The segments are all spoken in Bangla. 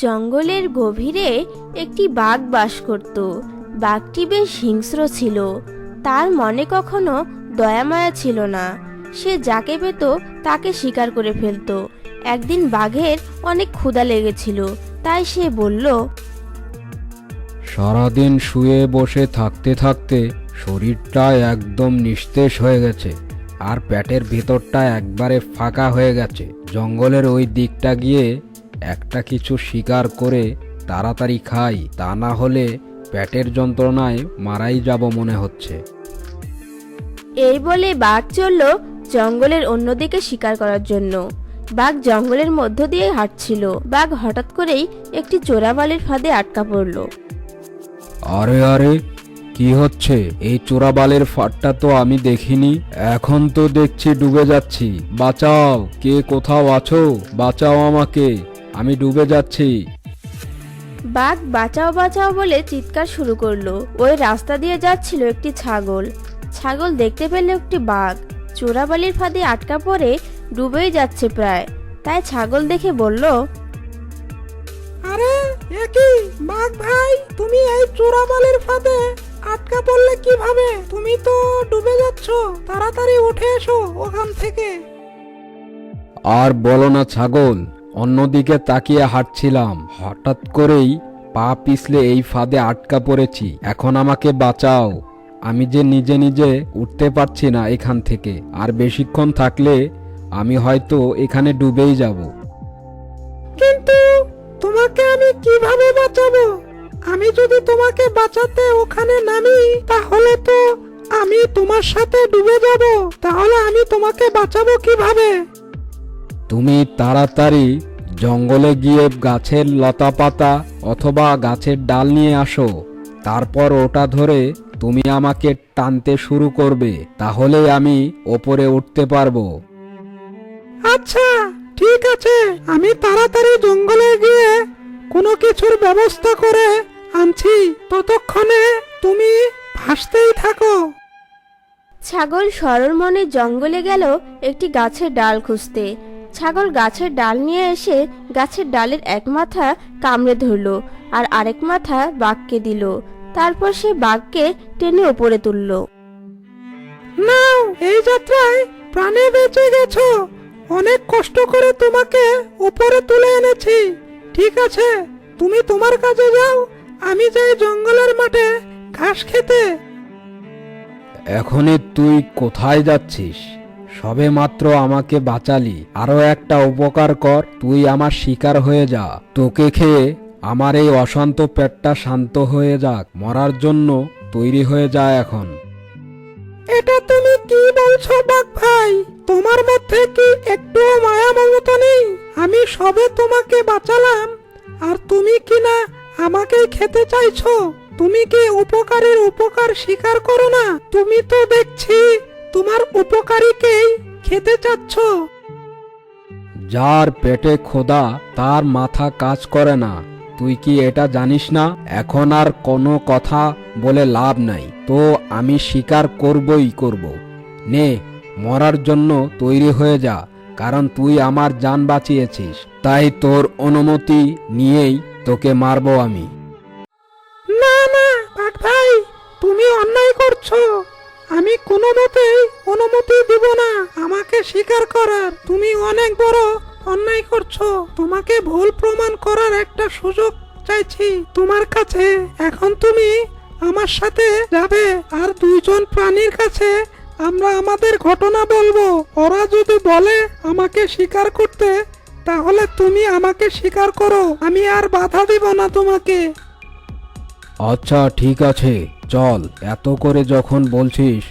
জঙ্গলের গভীরে একটি বাঘ বাস করত। বাঘটি বেশ হিংস্র ছিল। তার মনে কখনো দয়ামায়া ছিল না। সে যাকে পেত তাকে শিকার করে ফেলত। একদিন বাঘের অনেক ক্ষুধা লেগেছিল, তাই সে বলল, সারাদিন শুয়ে বসে থাকতে থাকতে শরীরটা একদম নিস্তেজ হয়ে গেছে, আর পেটের ভেতরটা একবারে ফাঁকা হয়ে গেছে। জঙ্গলের ওই দিকটা গিয়ে একটা কিছু শিকার করে তাড়াতাড়ি খাই, তা না হলে পেটের যন্ত্রণায় মারাই যাব মনে হচ্ছে। এই বলে বাঘ চলল জঙ্গলের অন্যদিকে শিকার করার জন্য। বাঘ জঙ্গলের মধ্য দিয়ে হাঁটছিল। বাঘ হঠাৎ করেই একটি চোরাবালির ফাঁদে আটকা পড়ল। আরে আরে, কি হচ্ছে? এই চোরাবালির ফাঁদটা তো আমি দেখিনি। এখন তো দেখছি ডুবে যাচ্ছি। বাঁচাও, কে কোথাও আছো? বাঁচাও আমাকে, আমি ডুবে যাচ্ছি। বাঘ বাঁচাও বাঁচাও বলে চিৎকার শুরু করলো। ওই রাস্তা দিয়ে যাচ্ছিল একটি ছাগল। ছাগল দেখতে পেল একটি বাঘ চোরাবালির ফাঁদে আটকা পড়ে ডুবেই যাচ্ছে প্রায়। তাই ছাগল দেখে বলল, আরে একই বাঘ ভাই, তুমি এই চোরাবালির ফাঁদে আটকা পড়লে কিভাবে? তুমি তো ডুবে যাচ্ছ, তাড়াতাড়ি উঠে এসো ওখান থেকে। আর বলো না ছাগল, অন্যদিকে তাকিয়ে হাঁটছিলাম, হঠাৎ করেই পা পিছলে এই ফাঁদে আটকা পড়েছি। এখন আমাকে বাঁচাও, আমি যে নিজে নিজে উঠতে পারছি না এখান থেকে। আর বেশিক্ষণ থাকলে আমি হয়তো এখানে ডুবেই যাব। কিন্তু তোমাকে আমি কিভাবে বাঁচাবো? আমি যদি তোমাকে বাঁচাতে ওখানে নামি, তাহলে তো আমি তোমার সাথে ডুবে যাব। তাহলে আমি তোমাকে বাঁচাবো কিভাবে? তুমি তাড়াতাড়ি জঙ্গলে গিয়ে গাছের লতা পাতা অথবা গাছের ডাল নিয়ে আসো। তারপর ওটা ধরে তুমি আমাকে টানতে শুরু করবে, তাহলেই আমি ওপরে উঠতে পারবো। আচ্ছা ঠিক আছে, আমি তাড়াতাড়ি জঙ্গলে গিয়ে কোনো কিছুর ব্যবস্থা করে আনছি। ততক্ষণে তুমি ভাসতেই থাকো। ছাগল সরল মনে জঙ্গলে গেল একটি গাছের ডাল খুঁজতে। ছাগল গাছের ডাল নিয়ে এসে গাছের ডালের এক মাথা কামড়ে ধরলো আর আরেক মাথা বাঘকে দিল। তারপর সে বাঘকে টেনে উপরে তুলল। নাও, এই যাত্রায় প্রাণে বেঁচে গেছো। অনেক কষ্ট করে তোমাকে উপরে তুলে এনেছি। ঠিক আছে, তুমি তোমার কাজে যাও, আমি যাই জঙ্গলের মাঠে ঘাস খেতে। এখনই তুই কোথায় যাচ্ছিস? সবে মাত্র আমাকে বাঁচালি, আরো একটা উপকার কর, তুই আমার শিকার হয়ে যা। তোকে খেয়ে আমার এই অশান্ত পেটটা শান্ত হয়ে যাক। মরার জন্য তৈরি হয়ে যায় এখন। এটা তুমি কি বলছো বাঘ ভাই? তোমার মধ্যে কি একটুও মায়া মমতা নেই? আমি সবে তোমাকে বাঁচালাম, আর তুমি কি না আমাকে খেতে চাইছো? তুমি কি উপকারের উপকার স্বীকার করো না? তুমি তো দেখছি তোমার উপকারীকেই খেতে চাচ্ছ। যার পেটে ক্ষুধা তার মাথা কাজ করে না, তুই কি এটা জানিস না? এখন আর কোনো কথা বলে লাভ নাই, তো আমি স্বীকার করবই করব। নে, মরার জন্য তৈরি হয়ে যা, কারণ তুই আমার জান বাঁচিয়েছিস। তাই তোর অনুমতি নিয়েই তোকে মারবো আমি। না না বাঘ ভাই, তুমি অন্যায় করছো। আমি কোনো মতেই অনুমতি দিব না আমাকে স্বীকার করার। তুমি অনেক বড় অন্যায় করছো। তোমাকে ভুল প্রমাণ করার একটা সুযোগ চাইছি তোমার কাছে। এখন তুমি আমার সাথে যাবে, আর দুইজন প্রাণীর কাছে আমরা আমাদের ঘটনা বলবো। ওরা যদি বলে আমাকে স্বীকার করতে, তাহলে তুমি আমাকে স্বীকার করো। আমি আর বাধা দিব না তোমাকে। আচ্ছা ঠিক আছে, চল। এত করে যখন বলছিস,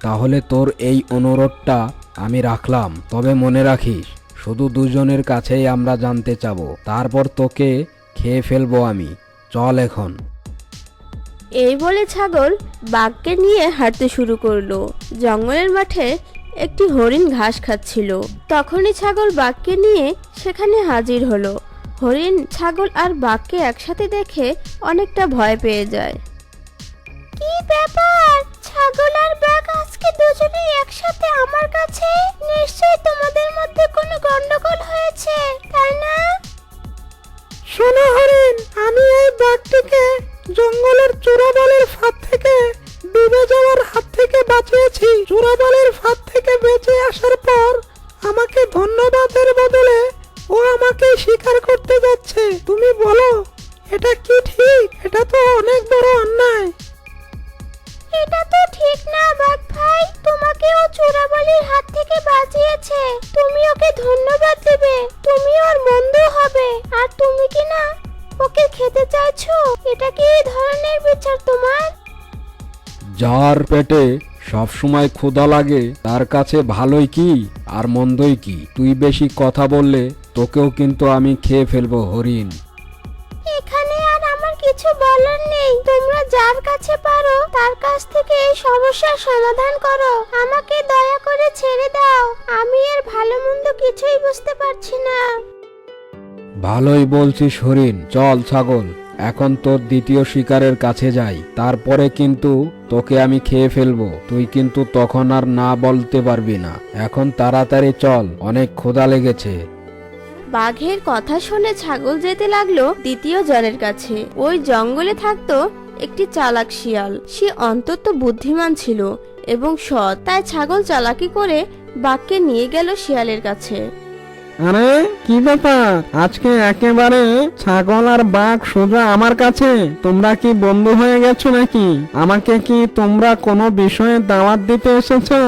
তাহলে তোর এই অনুরোধটা আমি রাখলাম। তবে মনে রাখিস, শুধু দুজনের কাছেই আমরা জানতে চাবো, তারপর তোকে খেয়ে ফেলবো আমি। চল এখন। এই বলে ছাগল বাঘকে নিয়ে হাঁটতে শুরু করলো। জঙ্গলের মাঠে একটি হরিণ ঘাস খাচ্ছিল। তখনই ছাগল বাঘকে নিয়ে সেখানে হাজির হলো। হরিণ ছাগল আর বাঘকে একসাথে দেখে অনেকটা ভয় পেয়ে যায়। কি ব্যাপার, ছাগল আর বাঘ আজকে দুজনেই একসাথে আমার কাছে? নিশ্চয়ই তোমাদের মধ্যে কোনো গন্ডগোল হয়েছে, তাই না? শোনো আমাকে ধন্যবাদের বদলে ও আমাকে শিকার করতে যাচ্ছে। তুমি বলো এটা কি ঠিক? এটা তো অনেক বড় অন্যায়। এটা তো ঠিক না বাঘ ভাই, তোমাকে ও চোরাবালির হাত থেকে বাঁচিয়েছে, তুমি ওকে ধন্যবাদ দেবে, তুমি ওর বন্ধু হবে, আর তুমি কি না ওকে খেতে চাইছো? এটা কি এই ধরনের বিচার তোমার? যার পেটে সব সময় ক্ষুধা লাগে তার কাছে ভালোই কি আর মন্দই কি। তুই বেশি কথা বললে তোকেও কিন্তু আমি খেয়ে ফেলবো হরিণ। এখানে আর আমার কিছু বলার নেই, তোমরা যার কাছে পারো তার কাছ থেকে এই সমস্যার সমাধান করো, আমাকে দয়া করে ছেড়ে দাও, আমি এর ভালো মন্দ কিছুই বুঝতে পারছি না। ভালোই বলছিস হরিণ, চল ছাগল, এখন তোর দ্বিতীয় শিকারের কাছে যাই, তারপরে কিন্তু তোকে আমি খেয়ে ফেলবো, তুই কিন্তু তখন আর না বলতে পারবি না। এখন তাড়াতাড়ি চল, অনেক ক্ষুধা লেগেছে। বাঘের কথা শুনে ছাগল যেতে লাগলো দ্বিতীয় জনের কাছে। ওই জঙ্গলে থাকতো একটি চালাক শিয়াল, সে অন্তত বুদ্ধিমান ছিল এবং সৎ, তাই ছাগল চালাকি করে বাঘকে নিয়ে গেল শিয়ালের কাছে। আরে কি ব্যাপার, আজকে একেবারে ছাগল আর বাঘ সোজা আমার কাছে? তোমরা কি বন্ধু হয়ে গেছো নাকি? আমাকে কি তোমরা কোনো বিষয়ে দাওয়াত দিতে এসেছো?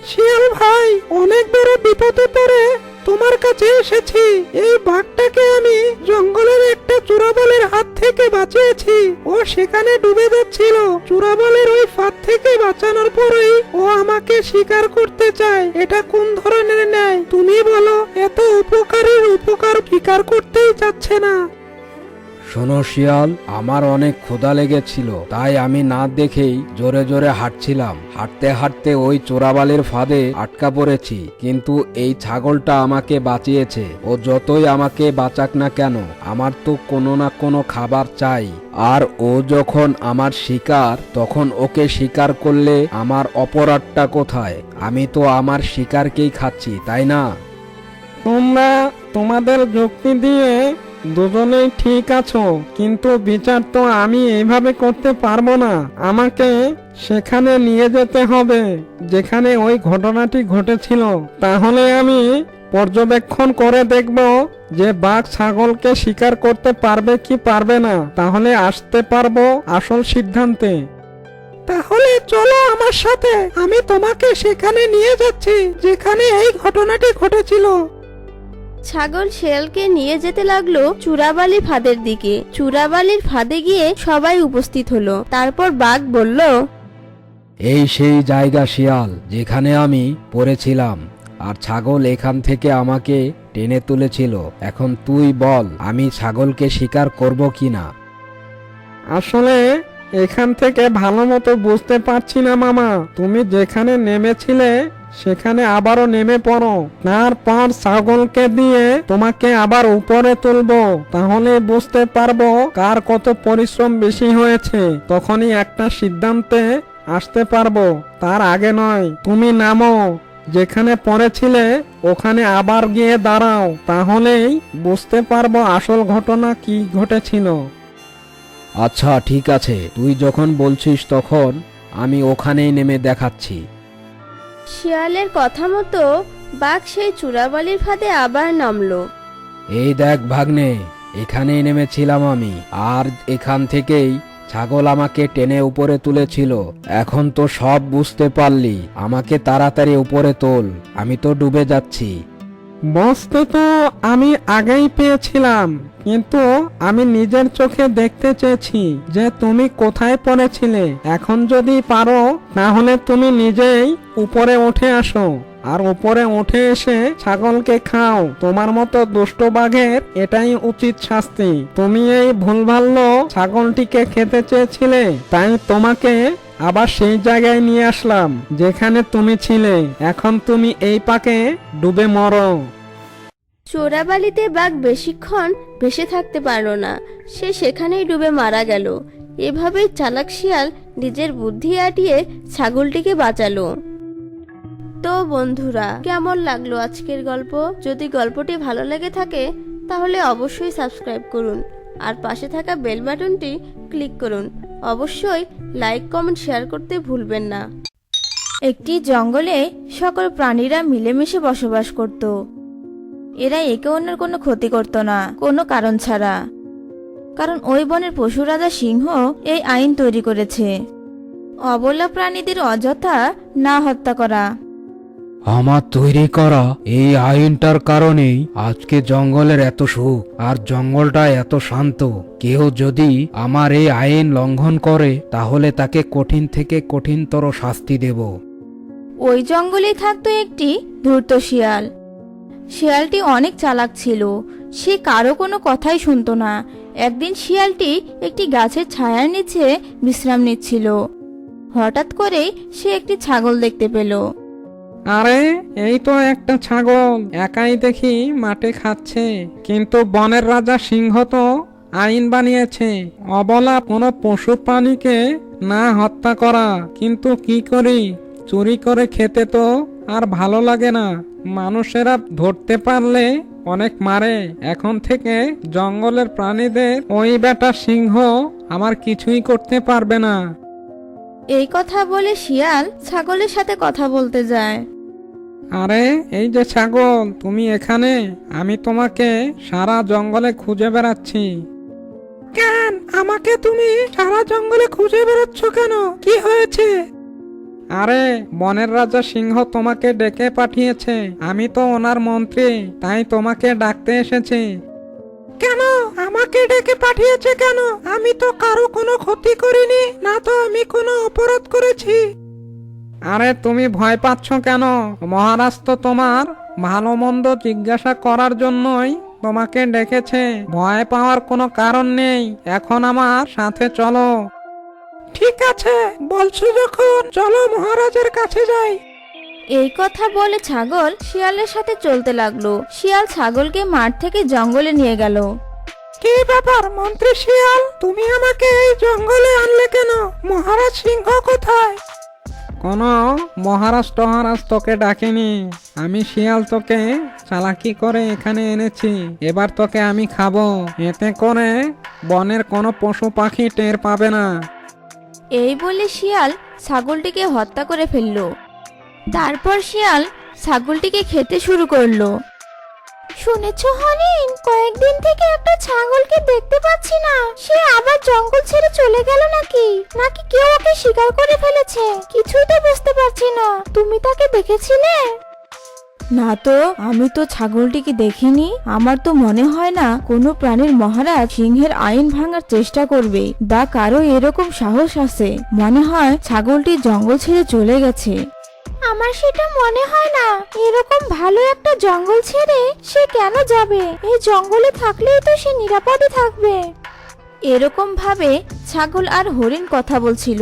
শিয়াল ভাই, অনেক বড় বিপদে পড়ে তোমার কাছে এসেছি। এই বাঘটাকে আমি জঙ্গলের একটা চোরাবালির হাত থেকে বাঁচিয়েছি। ও সেখানে ডুবে যাচ্ছিল, চোরাবালির ওই ফাঁদ থেকে বাঁচানোর পরেই ও আমাকে শিকার করতে চায়। এটা কোন ধরনের ন্যায় তুমি বলো? এত উপকারীর উপকার স্বীকার করতেই চাচ্ছে না। শোনো শিয়াল, আমার অনেক ক্ষুধা লেগেছিল, তাই আমি না দেখেই জোরে জোরে হাঁটছিলাম। হাঁটতে হাঁটতে ওই চোরাবালির ফাঁদে আটকা পড়েছি, কিন্তু এই ছাগলটা আমাকে বাঁচিয়েছে। ও যতই আমাকে বাঁচাক না কেন, আমার তো কোনো না কোনো খাবার চাই, আর ও যখন আমার শিকার, তখন ওকে শিকার করলে আমার অপরাধটা কোথায়? আমি তো আমার শিকারকেই খাচ্ছি, তাই না? তোমরা তোমাদের যুক্তি দিয়ে দুজনেই ঠিক আছো, কিন্তু বিচার তো আমি এইভাবে করতে পারবো না। আমাকে সেখানে নিয়ে যেতে হবে যেখানে ওই ঘটনাটি ঘটেছিল, তাহলে আমি পর্যবেক্ষণ করে দেখব যে বাঘ ছাগলকে শিকার করতে পারবে কি পারবে না, তাহলে আসতে পারবো আসল সিদ্ধান্তে। তাহলে চলো আমার সাথে, আমি তোমাকে সেখানে নিয়ে যাচ্ছি যেখানে এই ঘটনাটি ঘটেছিল। ছাগল শিয়ালকে নিয়ে যেতে লাগলো চোরাবালি ফাঁদের দিকে। চোরাবালির ফাঁদে গিয়ে সবাই উপস্থিত হলো। তারপর বাঘ বলল, এই সেই জায়গা শিয়াল যেখানে আমি পড়েছিলাম, আর ছাগল এখান থেকে আমাকে টেনে তুলেছিল। এখন তুই বল, আমি ছাগলকে শিকার করব কিনা? আসলে এখান থেকে ভালো মতো বুঝতে পারছি না মামা, তুমি যেখানে নেমেছিলে সেখানে আবারও নেমে পড়ো, তারপর ছাগলকে দিয়ে তোমাকে আবার উপরে তুলবো, তাহলে বুঝতে পারবো কার কত পরিশ্রম বেশি হয়েছে। তখনই একটা সিদ্ধান্তে আসতে পারবো, তার আগে নয়। তুমি নামো, যেখানে পড়েছিলে ওখানে আবার গিয়ে দাঁড়াও, তাহলেই বুঝতে পারবো আসল ঘটনা কি ঘটেছিল। আচ্ছা ঠিক আছে, তুই যখন বলছিস তখন আমি ওখানেই নেমে দেখাচ্ছি। শিয়ালের কথা মতো বাঘ সেই চোরাবালির ফাঁদে আবার নামলো। এই দেখ ভাগ্নে, এখানেই নেমেছিলাম আমি, আর এখান থেকেই ছাগল আমাকে টেনে উপরে তুলেছিল। এখন তো সব বুঝতে পারলি, আমাকে তাড়াতাড়ি উপরে তোল, আমি তো ডুবে যাচ্ছি। বুঝতে তো আমি আগেই পেয়েছিলাম, কিন্তু আমি নিজের চোখে দেখতে চেয়েছি যে তুমি কোথায় পড়েছিলে। এখন যদি পারো তাহলে তুমি নিজেই উপরে উঠে আসো, আর উপরে উঠে এসে ছাগলকে খাও। তোমার মতো দুষ্ট বাঘের এটাই উচিত শাস্তি। তুমি এই ভুলভাল্য ছাগলটিকে খেতে চেয়েছিলে, তাই তোমাকে আবার সেই জায়গায় নিয়ে আসলাম যেখানে তুমি ছিলে। এখন তুমি এই পাকে ডুবে মরো। চোরাবালিতে বাঘ বেশিক্ষণ ভেসে থাকতে পারলো না, সে সেখানেই ডুবে মারা গেল। এভাবেই চালাক শিয়াল নিজের বুদ্ধি আটিয়ে ছাগলটিকে বাঁচালো। তো বন্ধুরা, কেমন লাগলো আজকের গল্প? যদি গল্পটি ভালো লেগে থাকে তাহলে অবশ্যই সাবস্ক্রাইব করুন, আর পাশে থাকা বেল বাটনটি ক্লিক করুন। অবশ্যই লাইক, কমেন্ট, শেয়ার করতে ভুলবেন না। একটি জঙ্গলে সকল প্রাণীরা মিলেমিশে বসবাস করত। এরা একে অন্যের কোনো ক্ষতি করত না, কোনো কারণ ছাড়া। কারণ ওই বনের পশু রাজা সিংহ এই আইন তৈরি করেছে, অবলা প্রাণীদের অযথা না হত্যা করা। আমার তৈরি করা এই আইনটার কারণেই আজকে জঙ্গলের এত সুখ আর জঙ্গলটা এত শান্ত। কেউ যদি আমার এই আইন লঙ্ঘন করে তাহলে তাকে কঠিন থেকে কঠিনতর শাস্তি দেব। ওই জঙ্গলে থাকতো একটি ধূর্ত শিয়াল। শিয়ালটি অনেক চালাক ছিল, সে কারো কোনো কথাই শুনতো না। একদিন শিয়ালটি একটি গাছের ছায়ার নিচে বিশ্রাম নিচ্ছিল। হঠাৎ করেই সে একটি ছাগল দেখতে পেল। আরে এই তো একটা ছাগল একাই দেখি মাঠে খাচ্ছে, কিন্তু বনের রাজা সিংহ তো আইন বানিয়েছে অবলা কোনো পশু প্রাণীকে না হত্যা করা। কিন্তু কি করি, চুরি করে খেতে তো আর ভালো লাগে না। মানুষেরা ধরতে পারলে অনেক মারে। এখন থেকে জঙ্গলের প্রাণীদের ওই বেটা সিংহ আমার কিছুই করতে পারবে না। এই কথা বলে শিয়াল ছাগলের সাথে কথা বলতে যায়। আরে এই যে ছাগল, তুমি এখানে? আমি তোমাকে সারা জঙ্গলে খুঁজে বেড়াচ্ছি। কেন আমাকে তুমি সারা জঙ্গলে খুঁজে বেড়াচ্ছ কেন? কি হয়েছে? আরে বনের রাজা সিংহ তোমাকে ডেকে পাঠিয়েছে। আমি তো ওনার মন্ত্রী, তাই তোমাকে ডাকতে এসেছি। কেন আমাকে ডেকে পাঠিয়েছে কেন? আমি তো কারো কোনো ক্ষতি করিনি, না তো আমি কোনো অপরাধ করেছি। আরে তুমি ভয় পাচ্ছ কেন? মহারাজ তো তোমার ভালো মন্দ জিজ্ঞাসা করার জন্যই তোমাকে ডেকেছে। ভয় পাওয়ার কোনো কারণ নেই, এখন আমার সাথে চলো। ঠিক আছে, বলছো যখন চলো মহারাজের কাছে যাই। এই কথা বলে ছাগল শিয়ালের সাথে চলতে লাগলো। শিয়াল ছাগলকে মাঠ থেকে জঙ্গলে নিয়ে গেল। কি ব্যাপার মন্ত্রী শিয়াল, তুমি আমাকে এই জঙ্গলে আনলে কেন? মহারাজ সিংহ কোথায়? কোনো মহারাজ টহারাজ তোকে ডাকেনি, আমি শিয়াল তোকে চালাকি করে এখানে এনেছি। এবার তোকে আমি খাবো, এতে করে বনের কোনো পশু পাখি টের পাবে না। এই বলে শিয়াল ছাগলটিকে হত্যা করে ফেললো। তারপর শিয়াল ছাগলটিকে খেতে শুরু করলো। শুনেছো হরিণ, কয়েকদিন থেকে একটা ছাগলকে দেখতে পাচ্ছি না। সে আবার জঙ্গল ছেড়ে চলে গেল নাকি নাকি কেউ ওকে শিকার করে ফেলেছে, কিছুই তো বুঝতে পারছি না। তুমি তাকে দেখেছিলে? না তো, আমি তো ছাগলটিকে দেখিনি। আমার তো মনে হয় না কোনো প্রাণীর মহারাজ সিংহের আইন ভাঙার চেষ্টা করবে বা কারো এরকম সাহস আছে। মনে হয় ছাগলটি জঙ্গল ছেড়ে চলে গেছে। আমার সেটা মনে হয় না। এরকম ভালো একটা জঙ্গল ছেড়ে সে কেন যাবে? এই জঙ্গলে থাকলেই তো সে নিরাপদে থাকবে। এরকম ভাবে ছাগল আর হরিণ কথা বলছিল।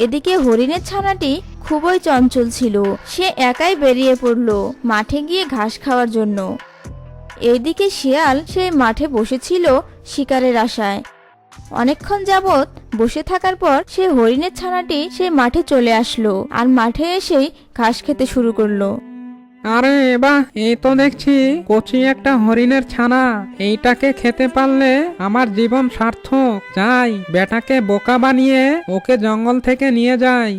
এদিকে হরিণের ছানাটি খুবই চঞ্চল ছিল। সে একাই বেরিয়ে পড়ল মাঠে গিয়ে ঘাস খাওয়ার জন্য। এদিকে শিয়াল সেই মাঠে বসেছিল শিকারের আশায়। অনেকক্ষণ যাবৎ বসে থাকার পর সে হরিণের ছানাটি সে মাঠে চলে আসলো আর মাঠে এসেই ঘাস খেতে শুরু করলো। আরে বাহ, এই তো দেখছি কচি একটা হরিণের ছানা। এইটাকে খেতে পারলে আমার জীবন সার্থক। যাই, বেটাকে বোকা বানিয়ে ওকে জঙ্গল থেকে নিয়ে যাই।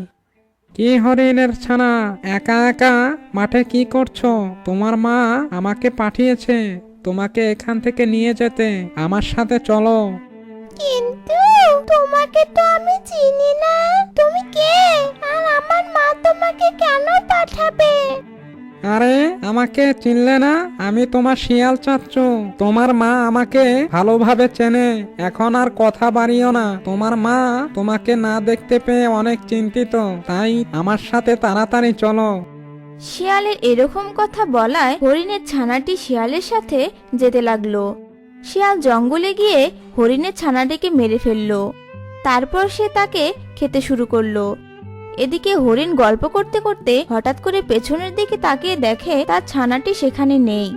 কি হরিণের ছানা, একা একা মাঠে কি করছো? তোমার মা আমাকে পাঠিয়েছে তোমাকে এখান থেকে নিয়ে যেতে। আমার সাথে চলো। কিন্তু তোমাকে তো আমি চিনি না। তুমি কে আর আমার মা তোমাকে কেন পাঠাবে? আরে আমাকে চিনলে না? আমি তোমার শিয়াল চাচ্চু। তোমার মা আমাকে ভালোভাবে চেনে। এখন আর কথা বাড়িও না। তোমার মা তোমাকে না দেখতে পেয়ে অনেক চিন্তিত, তাই আমার সাথে তাড়াতাড়ি চলো। শিয়ালের এরকম কথা বলায় হরিণের ছানাটি শিয়ালের সাথে যেতে লাগলো। শিয়াল জঙ্গলে গিয়ে হরিণের ছানাটিকে মেরে ফেললো। তারপর সে তাকে খেতে শুরু করলো। এদিকে হরিণ গল্প করতে করতে হঠাৎ করে পেছনের দিকে তাকিয়ে দেখে তার ছানাটি সেখানে নেই।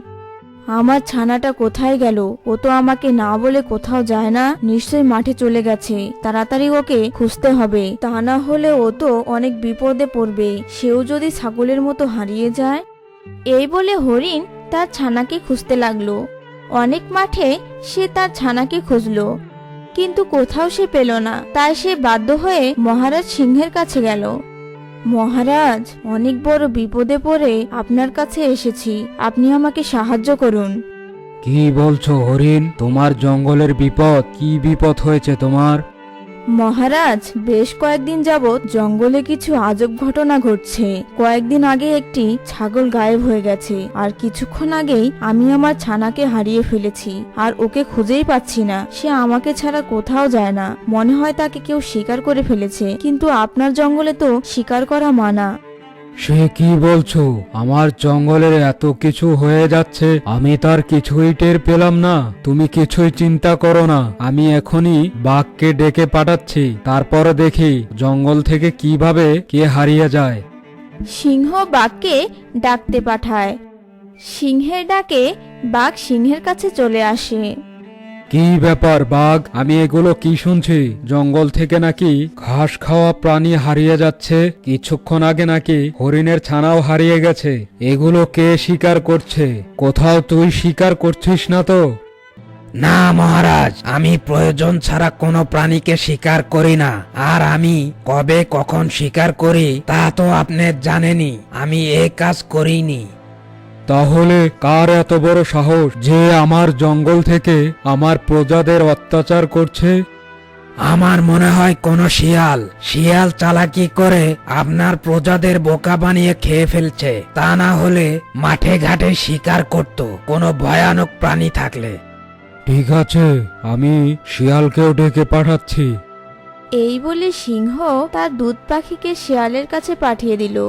আমার ছানাটা কোথায় গেল? ও তো আমাকে না বলে কোথাও যায় না। নিশ্চয়ই মাঠে চলে গেছে। তাড়াতাড়ি ওকে খুঁজতে হবে, তা না হলে ও তো অনেক বিপদে পড়বে। সেও যদি ছাগলের মতো হারিয়ে যায়। এই বলে হরিণ তার ছানাকে খুঁজতে লাগলো। অনেক মাঠে সে তার ছানাকে খুঁজলো, কিন্তু কোথাও সে পেল না। তাই সে বাধ্য হয়ে মহারাজ সিংহের কাছে গেল। মহারাজ, অনেক বড় বিপদে পড়ে আপনার কাছে এসেছি, আপনি আমাকে সাহায্য করুন। কি বলছো হরিণ? তোমার জঙ্গলের বিপদ? কি বিপদ হয়েছে তোমার? মহারাজ, বেশ কয়েকদিন যাবৎ জঙ্গলে কিছু আজব ঘটনা ঘটছে। কয়েকদিন আগে একটি ছাগল গায়েব হয়ে গেছে, আর কিছুক্ষণ আগেই আমি আমার ছানাকে হারিয়ে ফেলেছি, আর ওকে খুঁজেই পাচ্ছি না। সে আমাকে ছাড়া কোথাও যায় না, মনে হয় তাকে কেউ শিকার করে ফেলেছে। কিন্তু আপনার জঙ্গলে তো শিকার করা মানা। সে কি বলছো? আমার জঙ্গলের এত কিছু হয়ে যাচ্ছে, আমি তার কিছুই টের পেলাম না। তুমি কিছুই চিন্তা করো না, আমি এখনই বাঘকে ডেকে পাঠাচ্ছি, তারপর দেখি জঙ্গল থেকে কিভাবে কে হারিয়ে যায়। সিংহ বাঘকে ডাকতে পাঠায়। সিংহের ডাকে বাঘ সিংহের কাছে চলে আসে। কি ব্যাপার বাঘ? আমি এগুলো কি শুনছি? জঙ্গল থেকে নাকি ঘাস খাওয়া প্রাণী হারিয়ে যাচ্ছে, কিছুক্ষণ আগে নাকি হরিণের ছানাও হারিয়ে গেছে। এগুলো কে শিকার করছে? কোথাও তুই শিকার করছিস না তো? না মহারাজ, আমি প্রয়োজন ছাড়া কোনো প্রাণীকে শিকার করি না। আর আমি কবে কখন শিকার করি তা তো আপনি জানেনই, আমি এ কাজ করিনি। তাহলে কার এত বড় সাহস যে আমার জঙ্গল থেকে আমার প্রজাদের অত্যাচার করছে? আমার মনে হয় কোনো শিয়াল চালাকি করে আপনার প্রজাদের বোকা বানিয়ে খেয়ে ফেলছে। তা না হলে মাঠে ঘাটে শিকার করত কোনো ভয়ানক প্রাণী থাকলে। ঠিক আছে, আমি শিয়ালকেও ডেকে পাঠাচ্ছি। এই বলে সিংহ তার দুধ পাখিকে শিয়ালের কাছে পাঠিয়ে দিল।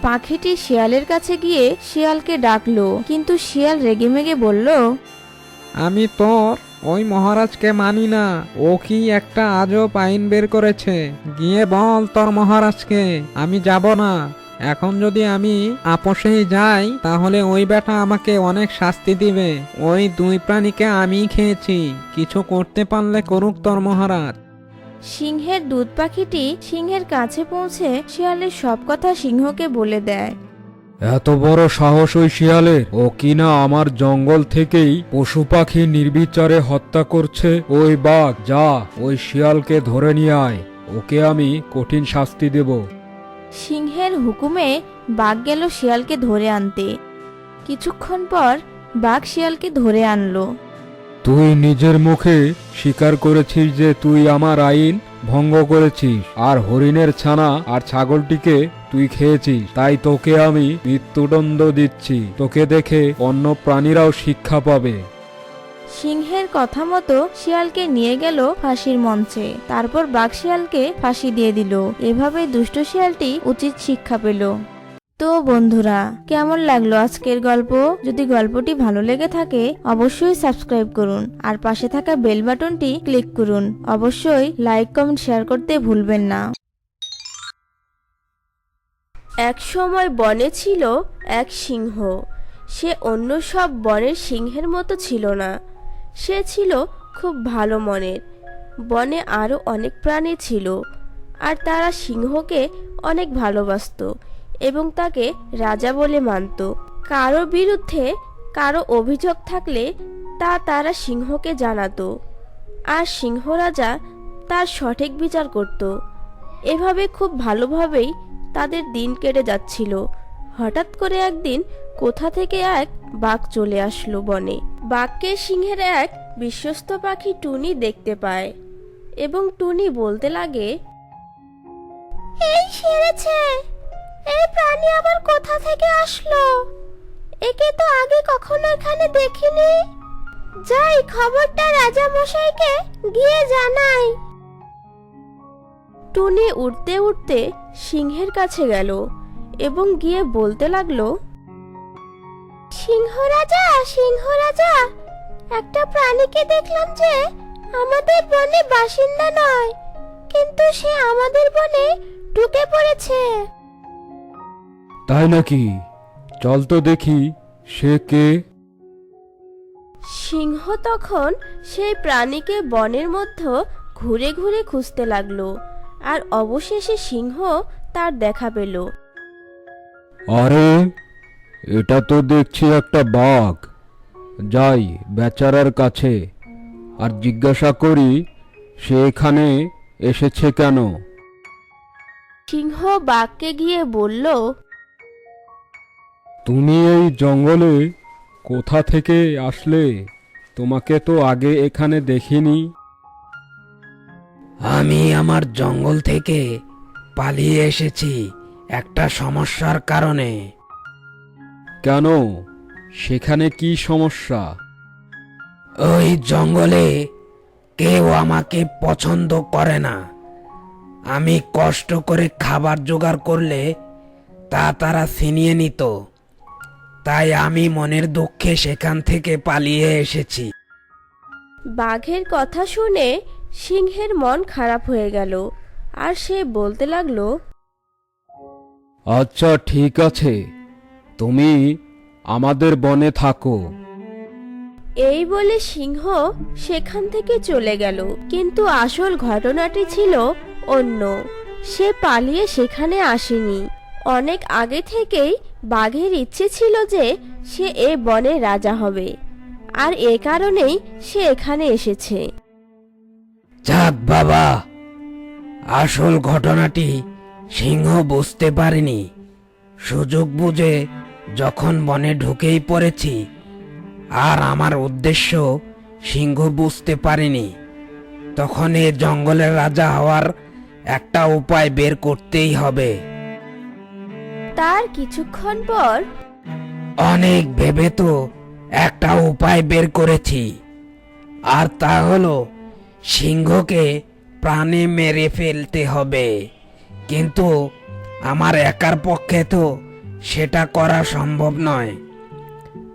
পাখিটি শিয়ালের কাছে গিয়ে শিয়ালকে ডাকলো, কিন্তু শিয়াল রেগেমেগে বলল, আমি তোর ওই মহারাজকে মানি না। ও কি একটা আজব আইন বের করেছে, গিয়ে বল তোর মহারাজকে আমি যাব না। এখন যদি আমি আপোষেই যাই তাহলে ওই বেটা আমাকে অনেক শাস্তি দিবে। ওই দুই প্রাণীকে আমি খেয়েছি, কিছু করতে পারলে করুক তোর মহারাজ। সিংহের দুধ পাখিটি সিংহের কাছে পৌঁছে শিয়ালের সব কথা সিংহকে বলে দেয়। এত বড় সাহস ওই শিয়ালের! ও কিনা আমার জঙ্গল থেকেই পশু পাখি নির্বিচারে হত্যা করছে। ওই বাঘ, যা ওই শিয়ালকে ধরে নিয়ে আয়, ওকে আমি কঠিন শাস্তি দেব। সিংহের হুকুমে বাঘ গেল শিয়ালকে ধরে আনতে। কিছুক্ষণ পর বাঘ শিয়ালকে ধরে আনলো। তুই নিজের মুখে স্বীকার করেছিস যে তুই আমার আইন ভঙ্গ করেছিস, আর হরিণের ছানা আর ছাগলটিকে তুই খেয়েছিস। তাই তোকে আমি মৃত্যুদণ্ড দিচ্ছি। তোকে দেখে অন্য প্রাণীরাও শিক্ষা পাবে। সিংহের কথা মতো শিয়ালকে নিয়ে গেল ফাঁসির মঞ্চে। তারপর বাঘ শিয়ালকে ফাঁসি দিয়ে দিল। এভাবে দুষ্ট শিয়ালটি উচিত শিক্ষা পেল। তো বন্ধুরা, কেমন লাগলো আজকের গল্প? যদি গল্পটি ভালো লেগে থাকে অবশ্যই সাবস্ক্রাইব করুন, আর পাশে থাকা বেল বাটনটি ক্লিক করুন। অবশ্যই লাইক, কমেন্ট, শেয়ার করতে ভুলবেন না। এক সময় বনে ছিল এক সিংহ। সে অন্য সব বনের সিংহের মতো ছিল না। সে ছিল খুব ভালো মনের। বনে আরও অনেক প্রাণী ছিল, আর তারা সিংহকে অনেক ভালোবাসতো এবং তাকে রাজা বলে মানত। কারো বিরুদ্ধে কারো অভিযোগ থাকলে তা তারা সিংহকে জানাতো, আর সিংহ রাজা তার সঠিক বিচার করত। এভাবে খুব ভালোভাবেই তাদের দিন কেটে যাচ্ছিল। হঠাৎ করে একদিন কোথা থেকে এক বাঘ চলে আসলো বনে। বাঘকে সিংহের এক বিশ্বস্ত পাখি টুনি দেখতে পায় এবং টুনি বলতে লাগে, এই সেরেছে, এই প্রাণী আবার কোথা থেকে আসলো? একে তো আগে কখনো এখানে দেখিনি। যাই, খবরটা রাজা মশাইকে গিয়ে জানাই। টুনি উঠতে উঠতে সিংহের কাছে গেল এবং গিয়ে বলতে লাগলো, সিংহ রাজা, একটা প্রাণীকে দেখলাম যে আমাদের বনে বাসিন্দা নয়, কিন্তু সে আমাদের বনে ঢুকে পড়েছে। তাই নাকি? চল তো দেখি সে কে। সিংহ তখন সেই প্রাণীকে বনের মধ্যে ঘুরে ঘুরে খুঁজতে লাগলো, আর অবশেষে সিংহ তার দেখা পেল। আরে, এটা তো দেখছি একটা বাঘ। যাই বেচারার কাছে আর জিজ্ঞাসা করি সে এখানে এসেছে কেন। সিংহ বাঘকে গিয়ে বলল, তুমি এই জঙ্গলে কোথা থেকে আসলে? তোমাকে তো আগে এখানে দেখিনি। আমি আমার জঙ্গল থেকে পালিয়ে এসেছি একটা সমস্যার কারণে। কেন? সেখানে কি সমস্যা? ওই জঙ্গলে কেউ আমাকে পছন্দ করে না। আমি কষ্ট করে খাবার জোগাড় করলে তা তারা ছিনিয়ে নিত। তাই আমি মনের দুঃখে সেখান থেকে পালিয়ে এসেছি। বাঘের কথা শুনে সিংহের মন খারাপ হয়ে গেল আর সে বলতে লাগলো, আচ্ছা ঠিক আছে, তুমি আমাদের বনে থাকো। এই বলে সিংহ সেখান থেকে চলে গেল। কিন্তু আসল ঘটনাটি ছিল অন্য। সে পালিয়ে সেখানে আসেনি। অনেক আগে থেকেই বাঘের ইচ্ছে ছিল যে সে এ বনের রাজা হবে, আর এ কারণেই সে এখানে এসেছে। যাক বাবা, আসল ঘটনাটি সিংহ বুঝতে পারেনি। সুযোগ বুঝে যখন বনে ঢুকেই পড়েছি, আর আমার উদ্দেশ্য সিংহ বুঝতে পারেনি, তখন এ জঙ্গলের রাজা হওয়ার একটা উপায় বের করতেই হবে। তার কিছুক্ষণ পর অনেক ভেবে তো একটা উপায় বের করেছি, আর তা হলো সিংহকে প্রাণে মেরে ফেলতে হবে। কিন্তু আমার একার পক্ষে তো সেটা করা সম্ভব নয়,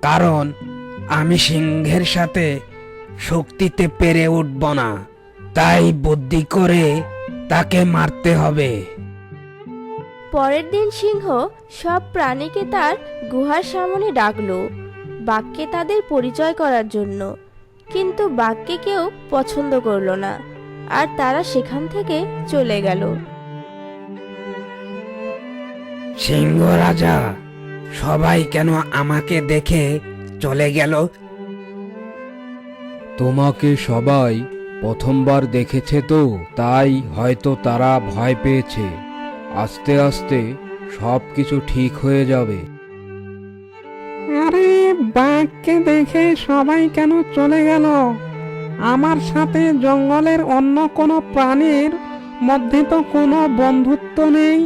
কারণ আমি সিংহের সাথে শক্তিতে পেরে উঠব না। তাই বুদ্ধি করে তাকে মারতে হবে। পরের দিন সিংহ সব প্রাণীকে তার গুহার সামনে ডাকলো, বাঘকে তাদের পরিচয় করার জন্য। কিন্তু বাঘকে কেউ পছন্দ করলো না, আর তারা সেখান থেকে চলে গেল। সিংহ রাজা, সবাই কেন আমাকে দেখে চলে গেল? তোমাকে সবাই প্রথমবার দেখেছে তো, তাই হয়তো তারা ভয় পেয়েছে। আস্তে আস্তে সব কিছু ঠিক হয়ে যাবে। আরে বাঘকে দেখে সবাই কেন চলে গেল? আমার সাথে জঙ্গলের অন্য কোনো প্রাণীর মধ্যে তো কোনো বন্ধুত্ব নেই।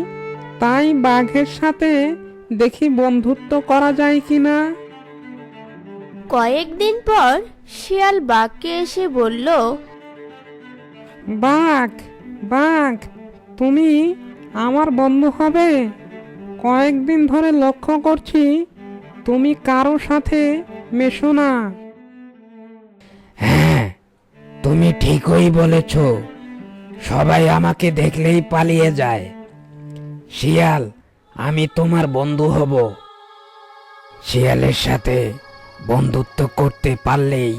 তাই বাঘের সাথে দেখি বন্ধুত্ব করা যায় কিনা। কয়েকদিন পর শিয়াল বাঘকে এসে বলল, বাঘ বাঘ, তুমি আমার বন্ধু হবে? কয়েকদিন ধরে লক্ষ্য করছি তুমি কারো সাথে মেশো না। হ্যাঁ, তুমি ঠিকই বলেছ। সবাই আমাকে দেখলেই পালিয়ে যায়। শিয়াল, আমি তোমার বন্ধু হব। শিয়ালের সাথে বন্ধুত্ব করতে পারলেই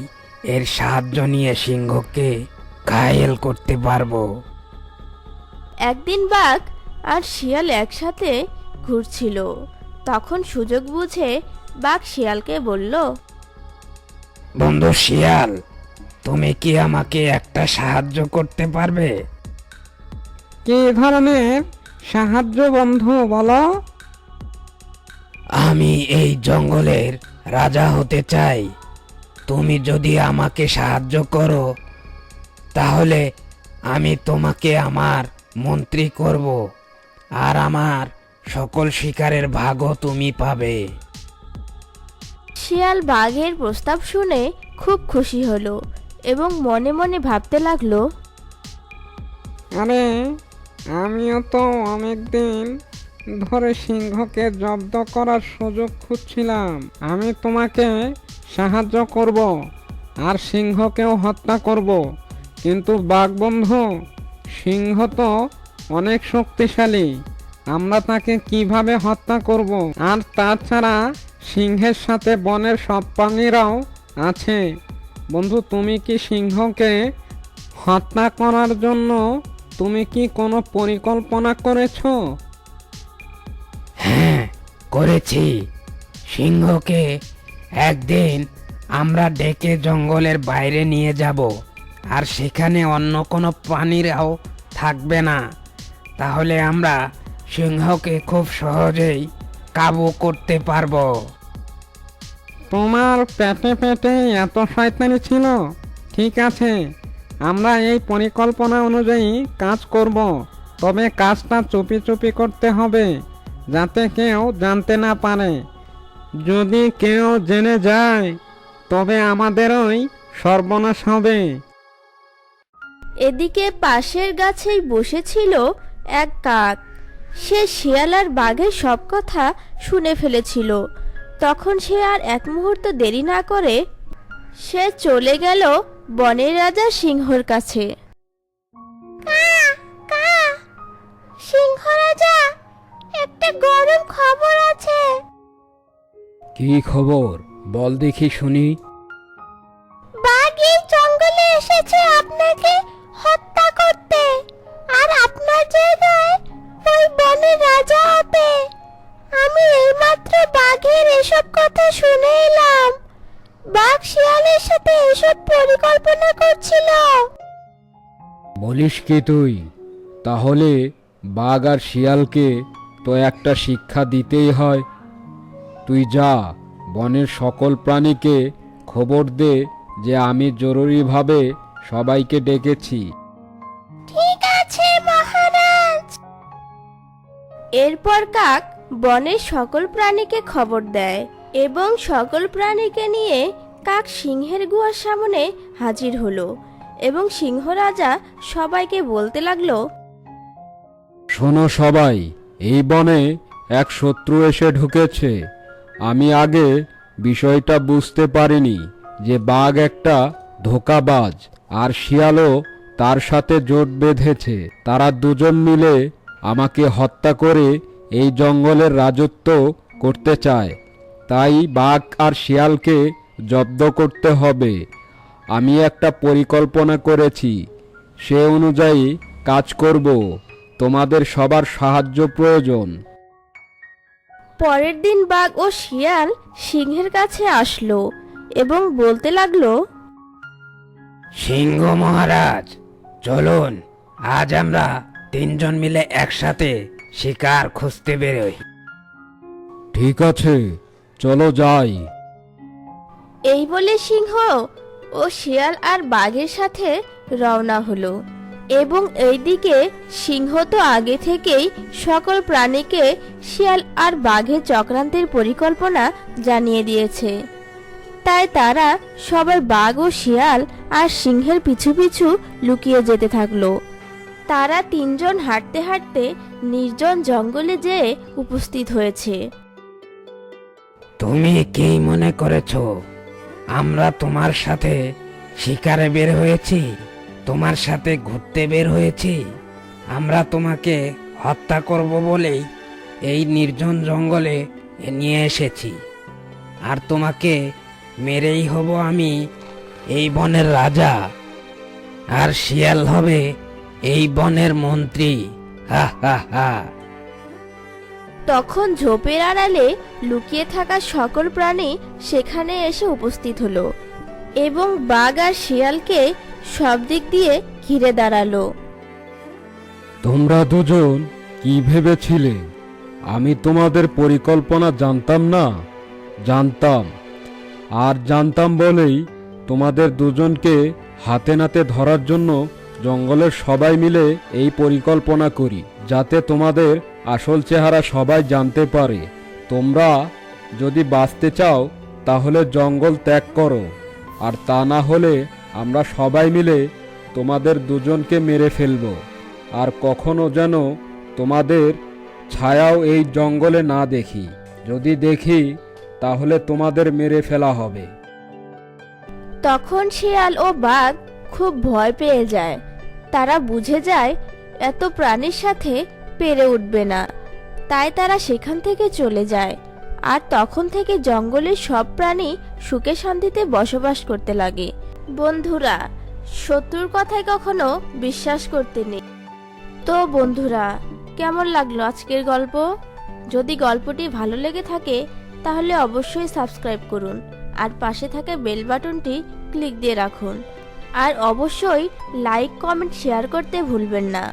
এর সাহায্য নিয়ে সিংহকে ঘায়েল করতে পারবো। একদিন বাঘ আর শিয়াল একসাথে ঘুরছিল। তখন সুযোগ বুঝে বাঘ শিয়ালকে বলল, বন্ধু শিয়াল, তুমি কি আমাকে একটা সাহায্য করতে পারবে? কি ধরনের সাহায্য বন্ধু বলো? আমি এই জঙ্গলের রাজা হতে চাই। তুমি যদি আমাকে সাহায্য করো, তাহলে আমি তোমাকে আমার মন্ত্রী করব, আর আমার সকল শিকারের ভাগও তুমি পাবে। শিয়াল বাঘের প্রস্তাব শুনে খুব খুশি হলো এবং মনে মনে ভাবতে লাগলো, আরে আমিও তো অনেকদিন ধরে সিংহকে জব্দ করার সুযোগ খুঁজছিলাম। আমি তোমাকে সাহায্য করব আর সিংহকেও হত্যা করব। কিন্তু বাঘ বন্ধু, সিংহ তো অনেক শক্তিশালী। আমরা তাকে কিভাবে হত্যা করব? আর তাছাড়া সিংহের সাথে বনের সব প্রাণীরাও আছে। বন্ধু, তুমি কি সিংহকে হত্যা করার জন্য তুমি কি কোনো পরিকল্পনা করেছো? হ্যাঁ, করেছি। সিংহকে একদিন আমরা ডেকে জঙ্গলের বাইরে নিয়ে যাব, আর সেখানে অন্য কোনো প্রাণীরাও থাকবে না। তাহলে আমরা সিংহকে খুব সহজেই কাবু করতে পারবো। তোমার পেটে পেটে এত শয়তানি ছিল? ঠিক আছে, আমরা এই পরিকল্পনা অনুযায়ী কাজ করব। তবে কাজটা চুপি চুপি করতে হবে, যাতে কেউ জানতে না পারে। যদি কেউ জেনে যায় তবে আমাদেরই সর্বনাশ হবে। এদিকে পাশের গাছেই বসেছিল এক কাক। সে শিয়াল আর বাঘের সব কথা শুনে ফেলেছিল। তখন সে আর এক মুহূর্ত দেরি না করে সে চলে গেল বনের রাজা সিংহর কাছে। সিংহ রাজা, একটা গরম খবর আছে। কি খবর বল দেখি শুনি। বাঘ এই জঙ্গলে এসেছে আপনাকে হত্যা করতে, আর আপনার জায়গায় ওই বনের রাজা হবে। আমি এইমাত্র বাঘের এসব কথা শুনে এলাম। বাঘ শিয়ালের সাথে এসব পরিকল্পনা করছিল। বলিস কি তুই? তাহলে বাঘ আর শিয়ালকে তো একটা শিক্ষা দিতেই হয়। তুই যা, বনের সকল প্রাণীকে খবর দে যে আমি জরুরিভাবে সবাইকে ডেকেছি। ঠিক আছে মহারাজ। এরপর কাক বনের সকল প্রাণীকে খবর দেয় এবং সকল প্রাণীকে নিয়ে কাক সিংহের গুহার সামনে হাজির হলো এবং সিংহ রাজা সবাইকে বলতে লাগলো, শোনো সবাই, এই বনে এক শত্রু এসে ঢুকেছে। আমি আগে বিষয়টা বুঝতে পারিনি যে বাঘ একটা ধোঁকাবাজ আর শিয়ালও তার সাথে জোট বেঁধেছে। তারা দুজন মিলে আমাকে হত্যা করে এই জঙ্গলের রাজত্ব করতে চায়। তাই বাঘ আর শিয়ালকে জব্দ করতে হবে। আমি একটা পরিকল্পনা করেছি, সে অনুযায়ী কাজ করব। তোমাদের সবার সাহায্য প্রয়োজন। পরের দিন বাঘ ও শিয়াল সিংহের কাছে আসলো এবং বলতে লাগলো, সিংহ মহারাজ, চলুন আজ আমরা তিনজন মিলে একসাথে শিকার খুঁজতে বেরোই। ঠিক আছে, চলো যাই। এই বলে সিংহ ও শিয়াল আর বাঘের সাথে রওনা হলো এবং এইদিকে সিংহ তো আগে থেকেই সকল প্রাণীকে শিয়াল আর বাঘের চক্রান্তের পরিকল্পনা জানিয়ে দিয়েছে। তাই তারা সবাই বাঘ ও শিয়াল আর সিংহের পিছু পিছু লুকিয়ে যেতে থাকলো। তারা তিনজন হাঁটতে হাঁটতে নির্জন জঙ্গলে যেয়ে উপস্থিত হয়েছে। তুমি কি মনে করেছো আমরা তোমার সাথে শিকারে বের হয়েছি, তোমার সাথে ঘুরতে বের হয়েছি? আমরা তোমাকে হত্যা করব বলেই এই নির্জন জঙ্গলে নিয়ে এসেছি, আর তোমাকে মেরেই হব আমি এই বনের রাজা, আর শিয়াল হবে এই বনের মন্ত্রী। হা হা হা। তখন ঝোপের আড়ালে লুকিয়ে থাকা সকল প্রাণী সেখানে এসে উপস্থিত হলো এবং বাঘ আর শিয়ালকে সব দিক দিয়ে ঘিরে দাঁড়ালো। তোমরা দুজন কি ভেবেছিলে? আমি তোমাদের পরিকল্পনা জানতাম না? জানতাম, আর জানতাম বলেই তোমাদের দুজনকে হাতে নাতে ধরার জন্য জঙ্গলের সবাই মিলে এই পরিকল্পনা করি, যাতে তোমাদের আসল চেহারা সবাই জানতে পারে। তোমরা যদি বাঁচতে চাও তাহলে জঙ্গল ত্যাগ করো, আর তা না হলে আমরা সবাই মিলে তোমাদের দুজনকে মেরে ফেলব। আর কখনো যেন তোমাদের ছায়াও এই জঙ্গলে না দেখি। যদি দেখি তাহলে তোমাদের মেরে ফেলা হবে। তখন শিয়াল ও বাঘ খুব ভয় পেয়ে যায়। তারা বুঝে যায় এত প্রাণীর সাথে পেরে উঠবে না, তাই তারা সেখান থেকে চলে যায়। আর তখন থেকে জঙ্গলের সব প্রাণী সুখে শান্তিতে বসবাস করতে লাগে। বন্ধুরা, শত্রুর কথায় কখনো বিশ্বাস করতে নেই। তো বন্ধুরা, কেমন লাগলো আজকের গল্প? যদি গল্পটি ভালো লেগে থাকে তাহলে অবশ্যই সাবস্ক্রাইব করুন আর পাশে থাকা বেল বাটনটি ক্লিক দিয়ে রাখুন। আর অবশ্যই লাইক, কমেন্ট, শেয়ার করতে ভুলবেন না।